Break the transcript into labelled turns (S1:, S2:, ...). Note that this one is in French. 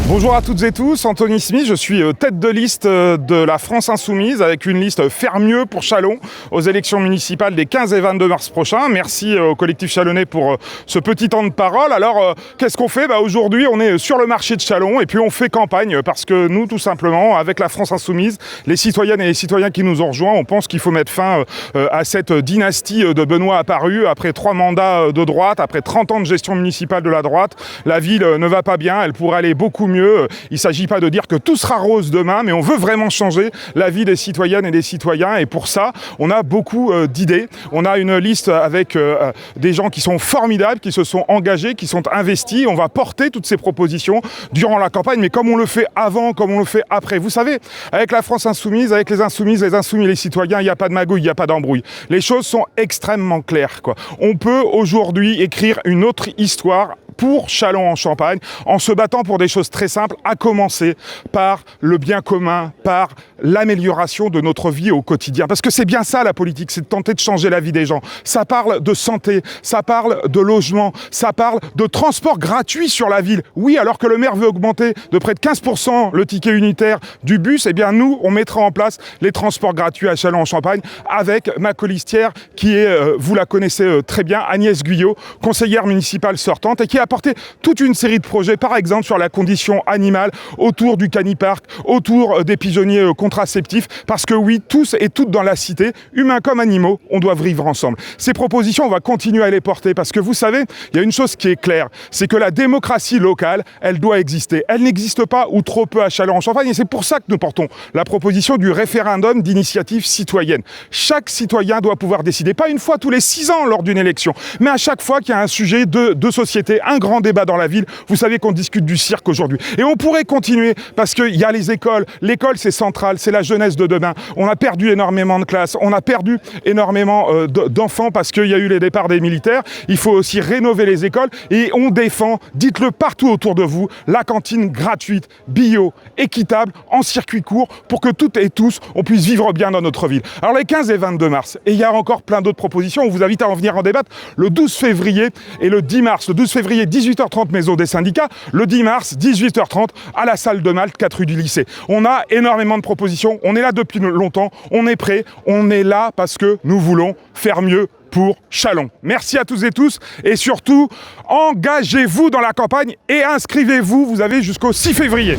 S1: Bonjour à toutes et tous, Anthony Smith, je suis tête de liste de la France Insoumise avec une liste Faire mieux pour Châlons aux élections municipales des 15 et 22 mars prochains. Merci au collectif chalonnais pour ce petit temps de parole. Alors, qu'est-ce qu'on fait ? Aujourd'hui, on est sur le marché de Châlons et puis on fait campagne parce que nous, tout simplement, avec la France Insoumise, les citoyennes et les citoyens qui nous ont rejoints, on pense qu'il faut mettre fin à cette dynastie de Benoît apparue après 3 mandats de droite, après 30 ans de gestion municipale de la droite. La ville ne va pas bien, elle pourrait aller beaucoup mieux. Il ne s'agit pas de dire que tout sera rose demain, mais on veut vraiment changer la vie des citoyennes et des citoyens. Et pour ça, on a beaucoup d'idées. On a une liste avec des gens qui sont formidables, qui se sont engagés, qui sont investis. On va porter toutes ces propositions durant la campagne, mais comme on le fait avant, comme on le fait après. Vous savez, avec la France Insoumise, avec les Insoumises, les Insoumis, les citoyens, il n'y a pas de magouille, il n'y a pas d'embrouille. Les choses sont extrêmement claires, quoi. On peut aujourd'hui écrire une autre histoire pour Châlons-en-Champagne, en se battant pour des choses très simples, à commencer par le bien commun, par l'amélioration de notre vie au quotidien. Parce que c'est bien ça la politique, c'est de tenter de changer la vie des gens. Ça parle de santé, ça parle de logement, ça parle de transport gratuit sur la ville. Oui, alors que le maire veut augmenter de près de 15% le ticket unitaire du bus, eh bien nous, on mettra en place les transports gratuits à Châlons-en-Champagne avec ma colistière qui est, vous la connaissez très bien, Agnès Guyot, conseillère municipale sortante et qui a apporté toute une série de projets, par exemple sur la condition animale, autour du canipark, autour des pigeonniers contraceptifs, parce que oui, tous et toutes dans la cité, humains comme animaux, on doit vivre ensemble. Ces propositions, on va continuer à les porter, parce que vous savez, il y a une chose qui est claire, c'est que la démocratie locale, elle doit exister. Elle n'existe pas ou trop peu à Châlons-en-Champagne, et c'est pour ça que nous portons la proposition du référendum d'initiative citoyenne. Chaque citoyen doit pouvoir décider, pas une fois tous les 6 ans lors d'une élection, mais à chaque fois qu'il y a un sujet de société, un grand débat dans la ville. Vous savez qu'on discute du cirque aujourd'hui. Et on pourrait continuer parce qu'il y a les écoles. L'école, c'est central, c'est la jeunesse de demain. On a perdu énormément de classes, on a perdu énormément d'enfants parce qu'il y a eu les départs des militaires. Il faut aussi rénover les écoles et on défend, dites-le partout autour de vous, la cantine gratuite, bio, équitable, en circuit court pour que toutes et tous, on puisse vivre bien dans notre ville. Alors les 15 et 22 mars, et il y a encore plein d'autres propositions, on vous invite à en venir en débattre le 12 février et le 10 mars. Le 12 février, 18h30, maison des syndicats. Le 10 mars, 18h30, à la salle de Malte, 4 rue du lycée. On a énormément de propositions. On est là depuis longtemps. On est prêt. On est là parce que nous voulons faire mieux pour Châlons. Merci à tous et tous. Et surtout, engagez-vous dans la campagne et inscrivez-vous. Vous avez jusqu'au 6 février.